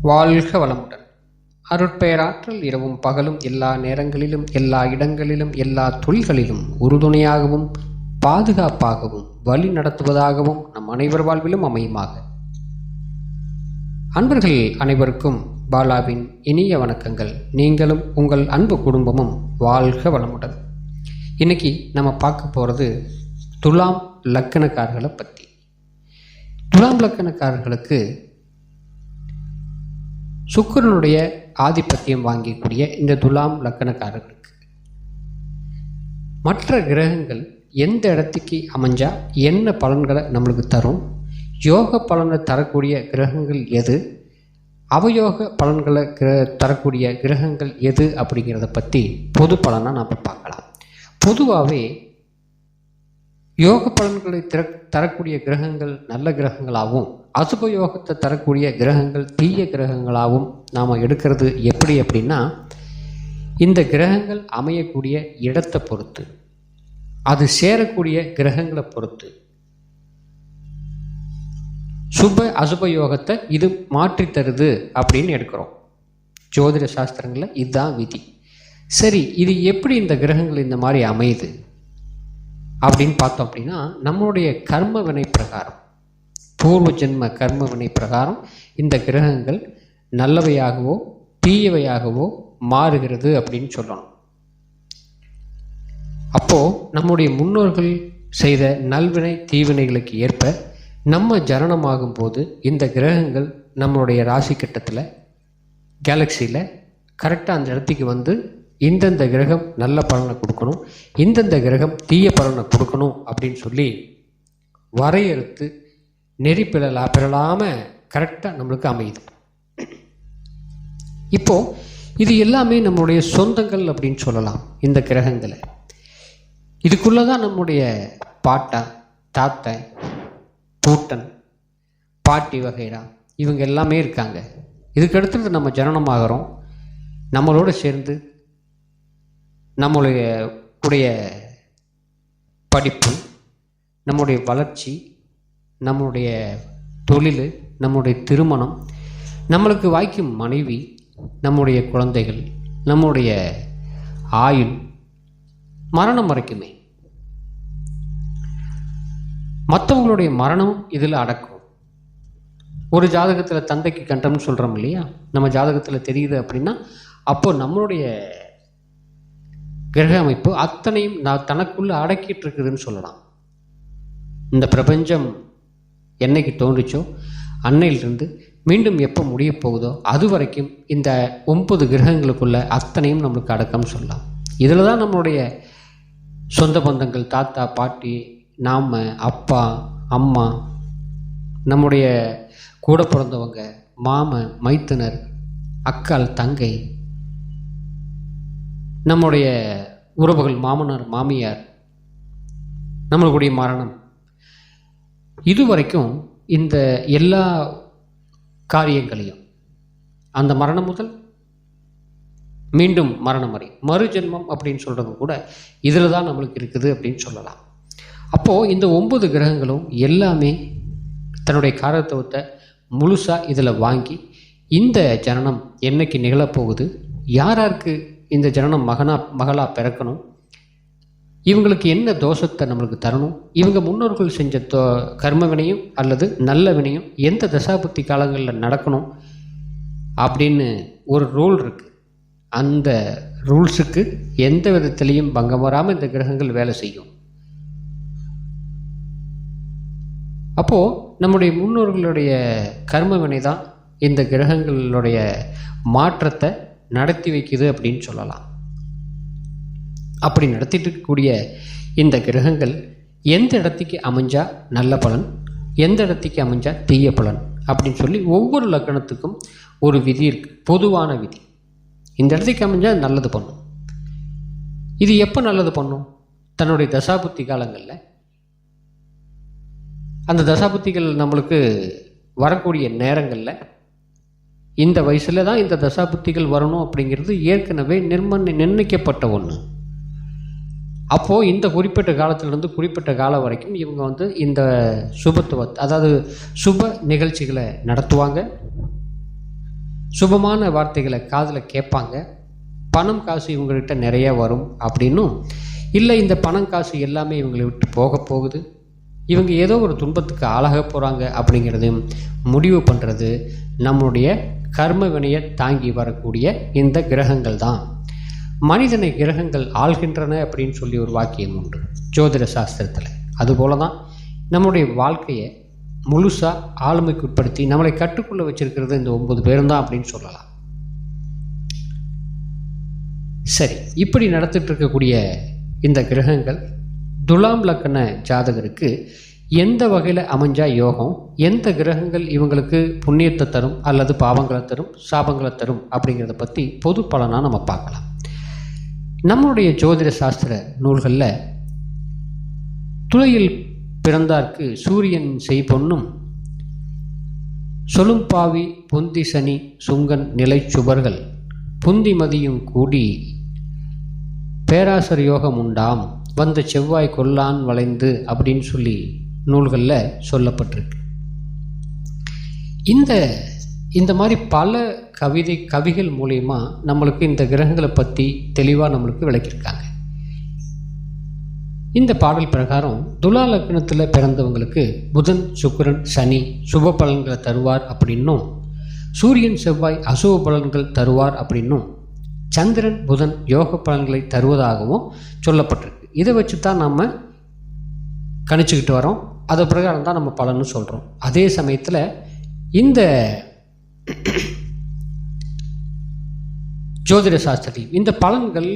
வாழ்க வளமுடன். அருட்பெயராற்றல் இரவும் பகலும் எல்லா நேரங்களிலும் எல்லா இடங்களிலும் எல்லா தொழில்களிலும் உறுதுணையாகவும் பாதுகாப்பாகவும் வழி நடத்துவதாகவும் நம் அனைவர் வாழ்விலும் அமையுமாக. அன்பர்கள் அனைவருக்கும் பாலாவின் இனிய வணக்கங்கள். நீங்களும் உங்கள் அன்பு குடும்பமும் வாழ்க வளமுடன். இன்னைக்கு நம்ம பார்க்க போகிறது துலாம் லக்கணக்காரர்களை பற்றி. துலாம் லக்கணக்காரர்களுக்கு சுக்கிரனுடைய ஆதிபத்தியம் வாங்கக்கூடிய இந்த துலாம் லக்கணக்காரர்களுக்கு மற்ற கிரகங்கள் எந்த இடத்துக்கு அமைஞ்சா என்ன பலன்களை நம்மளுக்கு தரும், யோக பலனை தரக்கூடிய கிரகங்கள் எது, அவயோக பலன்களை தரக்கூடிய கிரகங்கள் எது அப்படிங்கிறத பற்றி பொது பலனாக நாம் பார்க்கலாம். பொதுவாகவே யோக பலன்களை தரக்கூடிய கிரகங்கள் நல்ல கிரகங்களாகவும் அசுப யோகத்தை தரக்கூடிய கிரகங்கள் தீய கிரகங்களாகவும் நாம் எடுக்கிறது எப்படி அப்படின்னா, இந்த கிரகங்கள் அமையக்கூடிய இடத்தை பொறுத்து, அது சேரக்கூடிய கிரகங்களை பொறுத்து சுப அசுப யோகத்தை இது மாற்றி தருது அப்படின்னு எடுக்கிறோம். ஜோதிட சாஸ்திரங்களில் இதுதான் விதி. சரி, இது எப்படி இந்த கிரகங்கள் இந்த மாதிரி அமையுது அப்படின்னு பார்த்தோம் அப்படின்னா, நம்மளுடைய கர்ம வினை பிரகாரம், பூர்வ ஜென்ம கர்ம வினை பிரகாரம் இந்த கிரகங்கள் நல்லவையாகவோ தீயவையாகவோ மாறுகிறது அப்படின்னு சொல்லணும். அப்போது நம்முடைய முன்னோர்கள் செய்த நல்வினை தீவினைகளுக்கு ஏற்ப நம்ம ஜனனமாகும் போது இந்த கிரகங்கள் நம்மளுடைய ராசி கட்டத்தில் கேலக்சியில் கரெக்டாக அந்த இடத்துக்கு வந்து இந்தந்த கிரகம் நல்ல பலனை கொடுக்கணும், இந்தந்த கிரகம் தீய பலனை கொடுக்கணும் அப்படின்னு சொல்லி வரையறுத்து நெறி பிறலாமல் கரெக்டாக நம்மளுக்கு அமையுது. இப்போது இது எல்லாமே நம்முடைய சொந்தங்கள் அப்படின்னு சொல்லலாம். இந்த கிரகங்களை இதுக்குள்ளே தான் நம்முடைய பாட்டா, தாத்தன், பூட்டன், பாட்டி வகைரா இவங்க எல்லாமே இருக்காங்க. இதுக்கடுத்தது நம்ம ஜனனமாகறோம். நம்மளோடு சேர்ந்து நம்மளுடைய படிப்பு, நம்முடைய வளர்ச்சி, நம்முடைய தொழில், நம்முடைய திருமணம், நம்மளுக்கு வாய்க்கும் மனைவி, நம்முடைய குழந்தைகள், நம்முடைய ஆயுள், மரணம் வரைக்குமே. மற்றவங்களுடைய மரணமும் இதில் அடக்கும். ஒரு ஜாதகத்தில் தந்தைக்கு கண்டம்னு சொல்கிறோம் இல்லையா, நம்ம ஜாதகத்தில் தெரியுது அப்படின்னா அப்போ நம்மளுடைய கிரக அமைப்பு அத்தனையும் தனக்குள்ளே அடக்கிட்டு இருக்குதுன்னு சொல்லலாம். இந்த பிரபஞ்சம் என்னைக்கு தோன்றிச்சோ அன்னையிலிருந்து மீண்டும் எப்போ முடிய போகுதோ அது வரைக்கும் இந்த 9 கிரகங்களுக்குள்ள அத்தனையும் நம்மளுக்கு அடக்கம்னு சொல்லலாம். இதில் தான் நம்மளுடைய சொந்த பந்தங்கள், தாத்தா பாட்டி, நாம், அப்பா அம்மா, நம்முடைய கூட பிறந்தவங்க, மாமன் மைத்துனர், அக்கால் தங்கை, நம்முடைய உறவுகள், மாமனார் மாமியார், நம்மளுடைய மரணம், இதுவரைக்கும் இந்த எல்லா காரியங்களையும் அந்த மரணம் முதல் மீண்டும் மரணம் வரை மறு ஜென்மம் அப்படின்னு சொல்கிறது கூட இதில் தான் நம்மளுக்கு இருக்குது அப்படின்னு சொல்லலாம். அப்போது இந்த 9 கிரகங்களும் எல்லாமே தன்னுடைய காரத்துவத்தை முழுசாக இதில் வாங்கி இந்த ஜனனம் என்னைக்கு நிகழப்போகுது, யாராருக்கு இந்த ஜனனம் மகளாக பிறக்கணும், இவங்களுக்கு என்ன தோஷத்தை நம்மளுக்கு தரணும், இவங்க முன்னோர்கள் செஞ்ச கர்ம வினையும் அல்லது நல்ல வினையும் எந்த தசாபுத்தி காலங்களில் நடக்கணும் அப்படின்னு ஒரு ரூல் இருக்குது. அந்த ரூல்ஸுக்கு எந்த விதத்திலையும் பங்கம் வராமல் இந்த கிரகங்கள் வேலை செய்யும். அப்போது நம்முடைய முன்னோர்களுடைய கர்ம வினை தான் இந்த கிரகங்களுடைய மாற்றத்தை நடத்தி வைக்குது அப்படின்னு சொல்லலாம். அப்படி நடத்திட்டு இருக்கக்கூடிய இந்த கிரகங்கள் எந்த இடத்துக்கு அமைஞ்சா நல்ல பலன், எந்த இடத்துக்கு அமைஞ்சா தீய பலன் அப்படின்னு சொல்லி ஒவ்வொரு லக்கணத்துக்கும் ஒரு விதி இருக்குது, பொதுவான விதி. இந்த இடத்துக்கு அமைஞ்சால் நல்லது பண்ணும். இது எப்போ நல்லது பண்ணும்? தன்னுடைய தசாபுத்தி காலங்களில். அந்த தசாபுத்திகள் நம்மளுக்கு வரக்கூடிய நேரங்களில் இந்த வயசில் தான் இந்த தசாபுத்திகள் வரணும் அப்படிங்கிறது ஏற்கனவே நிர்ணயிக்கப்பட்ட ஒன்று. அப்போது இந்த குறிப்பிட்ட காலத்திலிருந்து குறிப்பிட்ட காலம் வரைக்கும் இவங்க இந்த சுபத்துவ, அதாவது சுப நிகழ்ச்சிகளை நடத்துவாங்க. சுபமான வார்த்தைகளை காதில் கேட்பாங்க. பணம் காசு இவங்ககிட்ட நிறைய வரும் அப்படின்னும், இல்லை இந்த பணம் காசு எல்லாமே இவங்களை விட்டு போக போகுது, இவங்க ஏதோ ஒரு துன்பத்துக்கு ஆளாக போகிறாங்க அப்படிங்கிறதையும் முடிவு பண்ணுறது நம்முடைய கர்ம வினையை தாங்கி வரக்கூடிய இந்த கிரகங்கள் தான். மனிதனை கிரகங்கள் ஆள்கின்றன அப்படின்னு சொல்லி ஒரு வாக்கியம் உண்டு ஜோதிட சாஸ்திரத்தில். அதுபோல தான் நம்முடைய வாழ்க்கையை முழுசாக ஆளுமைக்கு உட்படுத்தி நம்மளை கட்டுக்குள்ளே வச்சிருக்கிறது இந்த 9 பேரும் தான் அப்படின்னு சொல்லலாம். சரி, இப்படி நடத்திட்டு இருக்கக்கூடிய இந்த கிரகங்கள் துலாம் லக்ன ஜாதகருக்கு எந்த வகையில் அமைஞ்சா யோகம், எந்த கிரகங்கள் இவங்களுக்கு புண்ணியத்தை தரும் அல்லது பாவங்களை தரும், சாபங்களை தரும் அப்படிங்கிறத பற்றி பொது பலனாக நம்ம பார்க்கலாம். நம்முடைய ஜோதிட சாஸ்திர நூல்களில் துளையில் பிறந்தார்க்கு சூரியன் செய்பொன்னும் சொலும்பாவி பொந்தி சனி சுங்கன் நிலை சுபர்கள் புந்திமதியும் கூடி பேராசர் யோகம் உண்டாம் வந்த செவ்வாய் கொல்லான் வளைந்து அப்படின்னு சொல்லி நூல்களில் சொல்லப்பட்டிருக்கு. இந்த மாதிரி பல கவிகள் மூலயமா நம்மளுக்கு இந்த கிரகங்களை பற்றி தெளிவாக நம்மளுக்கு விளக்கியிருக்காங்க. இந்த பாடல் பிரகாரம் துலா லக்னத்தில் பிறந்தவங்களுக்கு புதன் சுக்கிரன் சனி சுப பலன்களை தருவார் அப்படின்னும், சூரியன் செவ்வாய் அசுப பலன்கள் தருவார் அப்படின்னும், சந்திரன் புதன் யோக பலன்களை தருவதாகவும் சொல்லப்பட்டிருக்கு. இதை வச்சு தான் நம்ம கணிச்சுக்கிட்டு வரோம். அது பிரகாரம் தான் நம்ம பலன்னு சொல்கிறோம். அதே சமயத்தில் இந்த ஜோதிட சாஸ்திரத்தில் இந்த பலன்கள்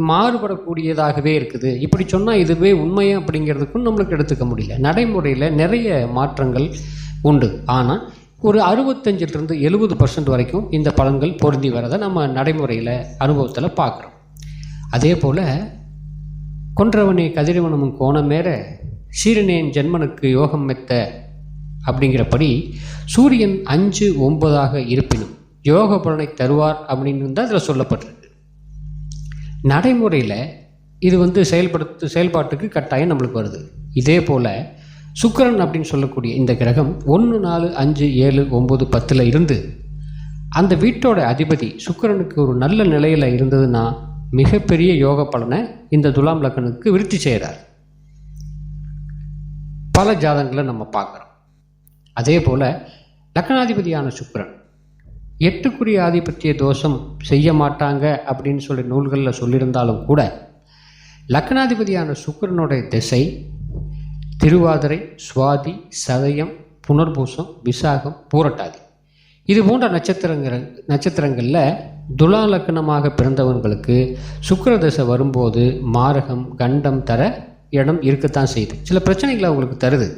மாறுபடக்கூடியதாகவே இருக்குது. இப்படி சொன்னால் இதுவே உண்மையா அப்படிங்கிறதுக்கும் நம்மளுக்கு எடுத்துக்க முடியல. நடைமுறையில் நிறைய மாற்றங்கள் உண்டு. ஆனால் ஒரு 65% 70% வரைக்கும் இந்த பலன்கள் பொருந்தி வரதை நம்ம நடைமுறையில் அனுபவத்தில் பார்க்குறோம். அதே போல் கொன்றவனே கதிரவனமும் கோணமேற சீரனேன் ஜென்மனுக்கு யோகம் மெத்த அப்படிங்கிறபடி சூரியன் 5, 9 இருப்பினும் யோக பலனை தருவார் அப்படின்னு தான் அதில் சொல்லப்பட்டிருக்கு. நடைமுறையில் இது செயல்பாட்டுக்கு கட்டாயம் நம்மளுக்கு வருது. இதே போல் சுக்கிரன் அப்படின்னு சொல்லக்கூடிய இந்த கிரகம் 1, 4, 5, 7, 9, 10 இருந்து அந்த வீட்டோட அதிபதி சுக்கிரனுக்கு ஒரு நல்ல நிலையில் இருந்ததுன்னா மிகப்பெரிய யோக பலனை இந்த துலாம் லக்னனுக்கு விருத்தி செய்கிறார். பல ஜாதகங்களை நம்ம பார்க்குறோம். அதே போல் லக்னாதிபதியான சுக்கிரன் 8க்குரிய ஆதிபத்திய தோஷம் செய்ய மாட்டாங்க அப்படின்னு சொல்லி நூல்களில் சொல்லியிருந்தாலும் கூட லக்னாதிபதியான சுக்கிரனுடைய திசை திருவாதிரை, சுவாதி, சதயம், புனர்பூசம், விசாகம், பூரட்டாதி இது போன்ற நட்சத்திரங்களில் துலா லக்னமாக பிறந்தவர்களுக்கு சுக்கிர தசை வரும்போது மாரகம் கண்டம் தர இடம் இருக்கத்தான் செய்யுது. சில பிரச்சனைகளை அவங்களுக்கு தருது.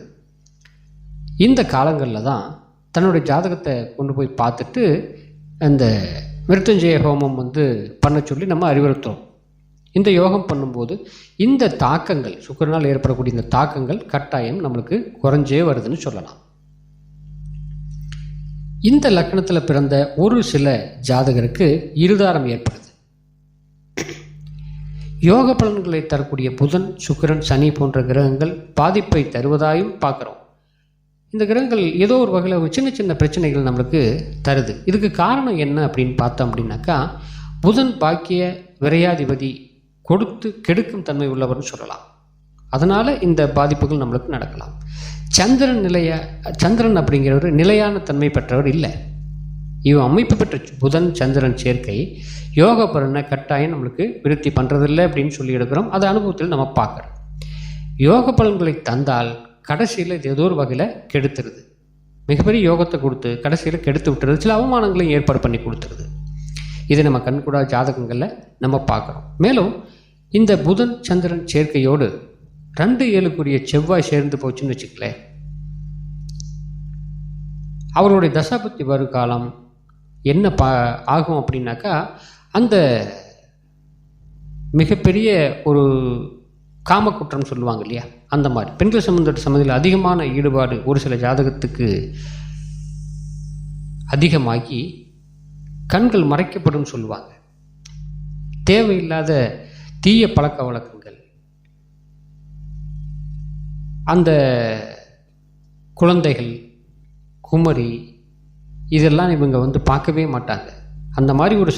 இந்த காலங்களில் தான் தன்னுடைய ஜாதகத்தை கொண்டு போய் பார்த்துட்டு அந்த மிருத்யுஞ்சய ஹோமம் பண்ண சொல்லி நம்ம அறிவுறுத்துறோம். இந்த யோகம் பண்ணும்போது இந்த தாக்கங்கள் சுக்கிரனால் ஏற்படக்கூடிய இந்த தாக்கங்கள் கட்டாயம் நம்மளுக்கு குறைஞ்சே வருதுன்னு சொல்லலாம். இந்த லக்னத்தில் பிறந்த ஒரு சில ஜாதகருக்கு இருதாரம் ஏற்படுது. யோக பலன்களை தரக்கூடிய புதன் சுக்கிரன் சனி போன்ற கிரகங்கள் பாதிப்பை தருவதாயும் பார்க்குறோம். இந்த கிரகங்கள் ஏதோ ஒரு வகையில் ஒரு சின்ன சின்ன பிரச்சனைகள் நம்மளுக்கு தருது. இதுக்கு காரணம் என்ன அப்படின்னு பார்த்தோம் அப்படின்னாக்கா, புதன் பாக்கிய விரையாதிபதி கொடுத்து கெடுக்கும் தன்மை உள்ளவர்னு சொல்லலாம். அதனால் இந்த பாதிப்புகள் நம்மளுக்கு நடக்கலாம். சந்திரன் அப்படிங்கிறவர் நிலையான தன்மை பெற்றவர் இல்லை. இவன் அமைப்பு பெற்ற புதன் சந்திரன் சேர்க்கை யோக பலனை கட்டாயம் நம்மளுக்கு விருத்தி பண்ணுறதில்லை அப்படின்னு சொல்லி எடுக்கிறோம். அது அனுபவத்தில் நம்ம பார்க்குறோம். யோக பலன்களை தந்தால் கடைசியில் இது ஏதோ ஒரு வகையில் கெடுத்துருது. மிகப்பெரிய யோகத்தை கொடுத்து கடைசியில் கெடுத்து விட்டுறது, சில அவமானங்களையும் ஏற்பாடு பண்ணி கொடுத்துருது. இதை நம்ம கண்கூடா ஜாதகங்களில் நம்ம பார்க்குறோம். மேலும் இந்த புதன் சந்திரன் சேர்க்கையோடு 2-7க்குரிய செவ்வாய் சேர்ந்து போச்சுன்னு வச்சுக்கலேன், அவருடைய தசாபத்தி வருகாலம் என்ன ஆகும் அப்படின்னாக்கா, அந்த மிகப்பெரிய ஒரு காமக்குற்றம் சொல்லுவாங்க இல்லையா, அந்த மாதிரி பெண்கள் சம்பந்தத்தில் அதிகமான ஈடுபாடு ஒரு சில ஜாதகத்துக்கு அதிகமாகி கண்கள் மறைக்கப்படும் சொல்லுவாங்க. தேவையில்லாத தீய பழக்க வழக்கங்கள், அந்த குழந்தைகள், குமரி, இதெல்லாம் இவங்க வந்து பார்க்கவே மாட்டாங்க. அந்த மாதிரி ஒரு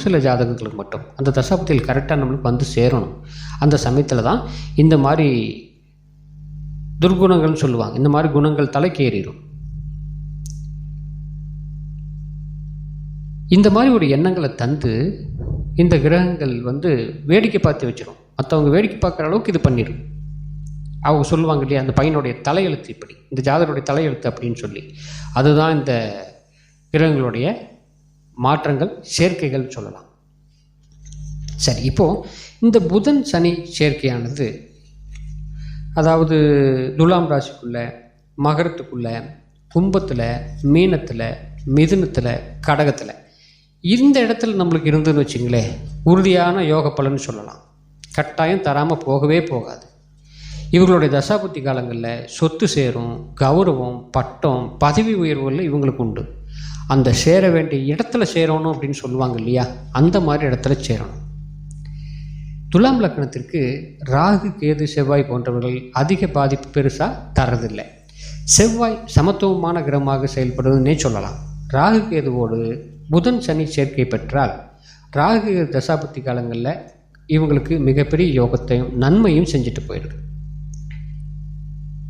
சில ஜாதகங்களுக்கு மட்டும் அந்த தசாபுத்தியில் கரெக்டாக நம்மளுக்கு வந்து சேரணும். அந்த சமயத்தில் தான் இந்த மாதிரி துர்குணங்கள்னு சொல்லுவாங்க, இந்த மாதிரி குணங்கள் தலைக்கேறிடும். இந்த மாதிரி ஒரு எண்ணங்களை தந்து இந்த கிரகங்கள் வந்து வேடிக்கை பார்த்து வச்சிடும். மற்றவங்க வேடிக்கை பார்க்குற அளவுக்கு இது பண்ணிடும். அவங்க சொல்லுவாங்க இல்லையா, அந்த பையனுடைய தலையெழுத்து இப்படி, இந்த ஜாதகருடைய தலையெழுத்து அப்படின்னு சொல்லி, அதுதான் இந்த கிரகங்களுடைய மாற்றங்கள், சேர்க்கைகள் சொல்லலாம். சரி, இப்போது இந்த புதன் சனி சேர்க்கையானது, அதாவது துலாம் ராசிக்குள்ளே, மகரத்துக்குள்ளே, கும்பத்தில், மீனத்தில், மிதுனத்தில், கடகத்தில், இந்த இடத்துல நம்மளுக்கு இருந்துன்னு வச்சுங்களேன், உறுதியான யோக பலன்னு சொல்லலாம். கட்டாயம் தராமல் போகவே போகாது. இவங்களுடைய தசாபுத்தி காலங்களில் சொத்து சேரும், கௌரவம், பட்டம், பதவி உயர்வுகளில் இவங்களுக்கு உண்டு. அந்த சேர வேண்டிய இடத்துல சேரணும் அப்படின்னு சொல்லுவாங்க இல்லையா, அந்த மாதிரி இடத்துல சேரணும். துலாம் லக்னத்திற்கு ராகு, கேது, செவ்வாய் போன்றவர்கள் அதிக பாதிப்பு பெருசாக தரதில்லை. செவ்வாய் சமத்துவமான கிரகமாக செயல்படுவதுன்னே சொல்லலாம். ராகு கேதுவோடு புதன் சனி சேர்க்கை பெற்றால் ராகு தசாபுத்தி காலங்களில் இவங்களுக்கு மிகப்பெரிய யோகத்தையும் நன்மையும் செஞ்சுட்டு போயிடுது.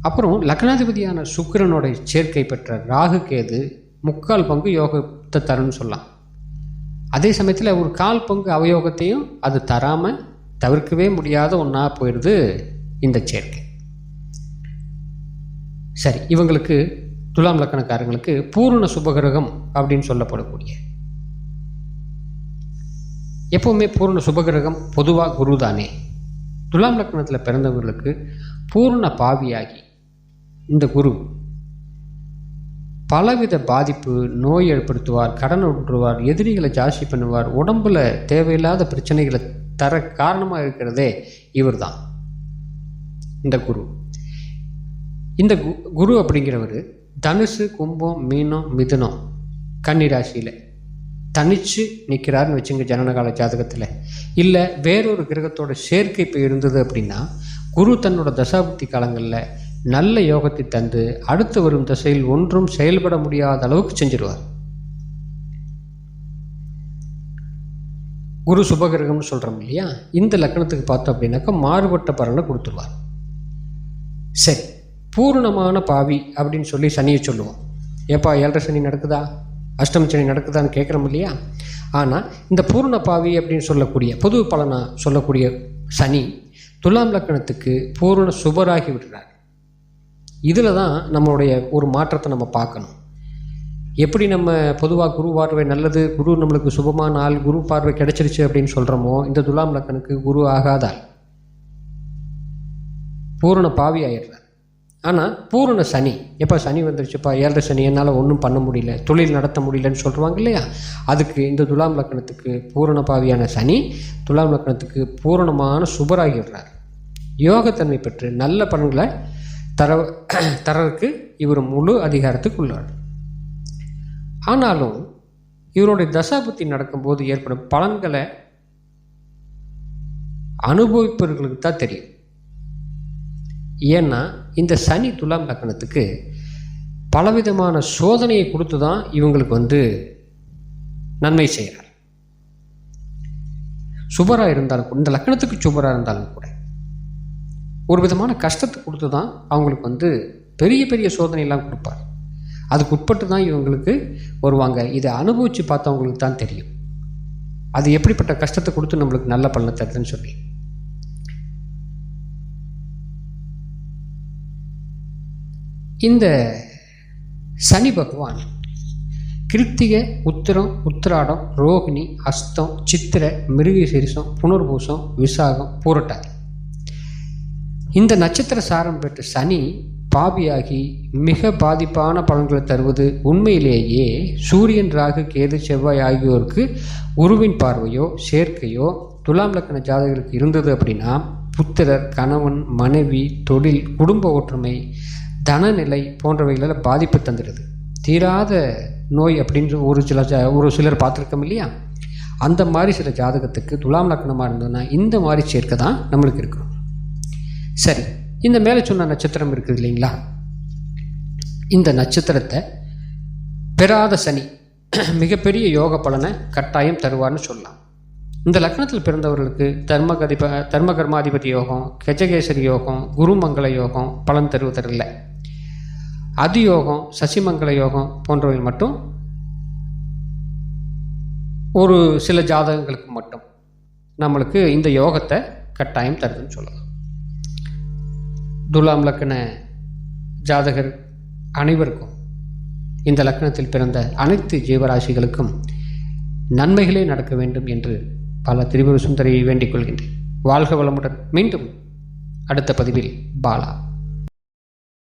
அப்புறம் லக்னாதிபதியான சுக்கிரனோட சேர்க்கை பெற்ற ராகு கேது 3/4 பங்கு யோகத்தை தரும்னு சொல்லலாம். அதே சமயத்தில் ஒரு 1/4 பங்கு அவயோகத்தையும் அது தராமல் தவிர்க்கவே முடியாத ஒன்றா போயிடுது இந்த சேர்க்கை. சரி, இவங்களுக்கு துலாம் லக்னக்காரங்களுக்கு பூரண சுபகிரகம் அப்படின்னு சொல்லப்படக்கூடிய, எப்போவுமே பூரண சுபகிரகம் பொதுவாக குரு தானே. துலாம் லக்னத்தில் பிறந்தவர்களுக்கு பூரண பாவியாகி இந்த குரு பலவித பாதிப்பு, நோய் ஏற்படுத்துவார், கடன் விட்டுருவார், எதிரிகளை ஜாஸ்தி பண்ணுவார், உடம்புல தேவையில்லாத பிரச்சனைகளை தர காரணமாக இருக்கிறதே இவர் தான், இந்த குரு. இந்த குரு அப்படிங்கிறவர் தனுசு, கும்பம், மீனம், மிதுனம், கன்னி ராசியில் தனிச்சு நிற்கிறாருன்னு வச்சுங்க ஜனனகால ஜாதகத்தில். இல்லை வேறொரு கிரகத்தோட சேர்க்கை இப்போ இருந்தது அப்படின்னா குரு தன்னோட தசாபுத்தி காலங்களில் நல்ல யோகத்தை தந்து அடுத்து வரும் தசையில் ஒன்றும் செயல்பட முடியாத அளவுக்கு செஞ்சிருவார். குரு சுபகிரகம்னு சொல்கிறோம் இல்லையா, இந்த லக்னத்துக்கு பார்த்தோம் அப்படின்னாக்கா மாறுபட்ட பலனை கொடுத்துருவார். சரி, பூரணமான பாவி அப்படின்னு சொல்லி சனியை சொல்லுவோம். ஏப்பா 7.5 சனி நடக்குதா, அஷ்டம சனி நடக்குதான்னு கேட்குறோம் இல்லையா. ஆனால் இந்த பூரண பாவி அப்படின்னு சொல்லக்கூடிய பொது பலனாக சொல்லக்கூடிய சனி துலாம் லக்னத்துக்கு பூரண சுபராகி விடுறார். இதில் தான் நம்மளுடைய ஒரு மாற்றத்தை நம்ம பார்க்கணும். எப்படி நம்ம பொதுவாக குரு பார்வை நல்லது, குரு நம்மளுக்கு சுபமான ஆள், குரு பார்வை கிடைச்சிருச்சு அப்படின்னு சொல்கிறோமோ, இந்த துலாம் லக்னனுக்கு குரு ஆகாதால் பூரண பாவி ஆயிடுறார். ஆனால் பூரண சனி, எப்போ சனி வந்துருச்சுப்பா 7.5 சனி, என்னால் ஒன்றும் பண்ண முடியல, தொழில் நடத்த முடியலன்னு சொல்லுவாங்க இல்லையா, அதுக்கு இந்த துலாம் லக்னத்துக்கு பூரண பாவியான சனி துலாம் லக்னத்துக்கு பூரணமான சுபராகிடுறார். யோகத்தன்மை பெற்று நல்ல பலன்களை தரக்கு இவர் முழு அதிகாரத்துக்கு உள்ளார். ஆனாலும் இவருடைய தசாபுத்தி நடக்கும்போது ஏற்படும் பலன்களை அனுபவிப்பவர்களுக்கு தான் தெரியும். ஏன்னா இந்த சனி துலாம் லக்னத்துக்கு பலவிதமான சோதனையை கொடுத்து தான் இவங்களுக்கு வந்து நன்மை செய்கிறார். சுபராக இருந்தாலும் கூட, இந்த லக்னத்துக்கு சுபராக இருந்தாலும் கூட ஒரு விதமான கஷ்டத்தை கொடுத்து தான் அவங்களுக்கு வந்து பெரிய பெரிய சோதனையெல்லாம் கொடுப்பார். அதுக்கு உட்பட்டு தான் இவங்களுக்கு வருவாங்க. இதை அனுபவித்து பார்த்தவங்களுக்கு தான் தெரியும் அது எப்படிப்பட்ட கஷ்டத்தை கொடுத்து நம்மளுக்கு நல்ல பலனை தருதுன்னு சொல்லி. இந்த சனி பகவான் கிருத்திகை, உத்திரம், உத்திராடம், ரோகிணி, அஸ்தம், சித்திரை, மிருகசீரிசம், புனர்பூசம், விசாகம், பூரட்டாதி இந்த நட்சத்திர சாரம் பெற்ற சனி பாபியாகி மிக பாதிப்பான பலன்களை தருவது உண்மையிலேயே சூரியன், ராகு, கேது, செவ்வாய் ஆகியோருக்கு குருவின் பார்வையோ சேர்க்கையோ துலாம் லக்ன ஜாதகருக்கு இருந்தது அப்படின்னா புத்திரர், கணவன், மனைவி, தொழில், குடும்ப ஒற்றுமை, தனநிலை போன்றவைகளில் பாதிப்பு தந்துடுது. தீராத நோய் அப்படின்ற ஒரு சிலர் பார்த்துருக்கோம் இல்லையா, அந்த மாதிரி சில ஜாதகத்துக்கு துலாம் லக்னமாக இருந்ததுன்னா இந்த மாதிரி சேர்க்கை தான் நம்மளுக்கு இருக்கணும். சரி, இந்த மேலே சொன்ன நட்சத்திரம் இருக்குது இல்லைங்களா, இந்த நட்சத்திரத்தை பெறாத சனி மிகப்பெரிய யோக பலனை கட்டாயம் தருவார்னு சொல்லலாம். இந்த லக்னத்தில் பிறந்தவர்களுக்கு தர்ம கர்மாதிபதி யோகம், கஜகேசரி யோகம், குருமங்கள யோகம் பலன் தருவதில்லை. அதியோகம், சசிமங்கல யோகம் போன்றவை மட்டும் ஒரு சில ஜாதகங்களுக்கு மட்டும் நம்மளுக்கு இந்த யோகத்தை கட்டாயம் தருதுன்னு சொல்லலாம். துலாம் லக்ன ஜாதகர் அனைவருக்கும், இந்த லக்னத்தில் பிறந்த அனைத்து ஜீவராசிகளுக்கும் நன்மைகளே நடக்க வேண்டும் என்று பல திரிபுர சுந்தரியை வேண்டிக் கொள்கின்றேன். வாழ்க வளமுடன். மீண்டும் அடுத்த பதிவில் பாலா.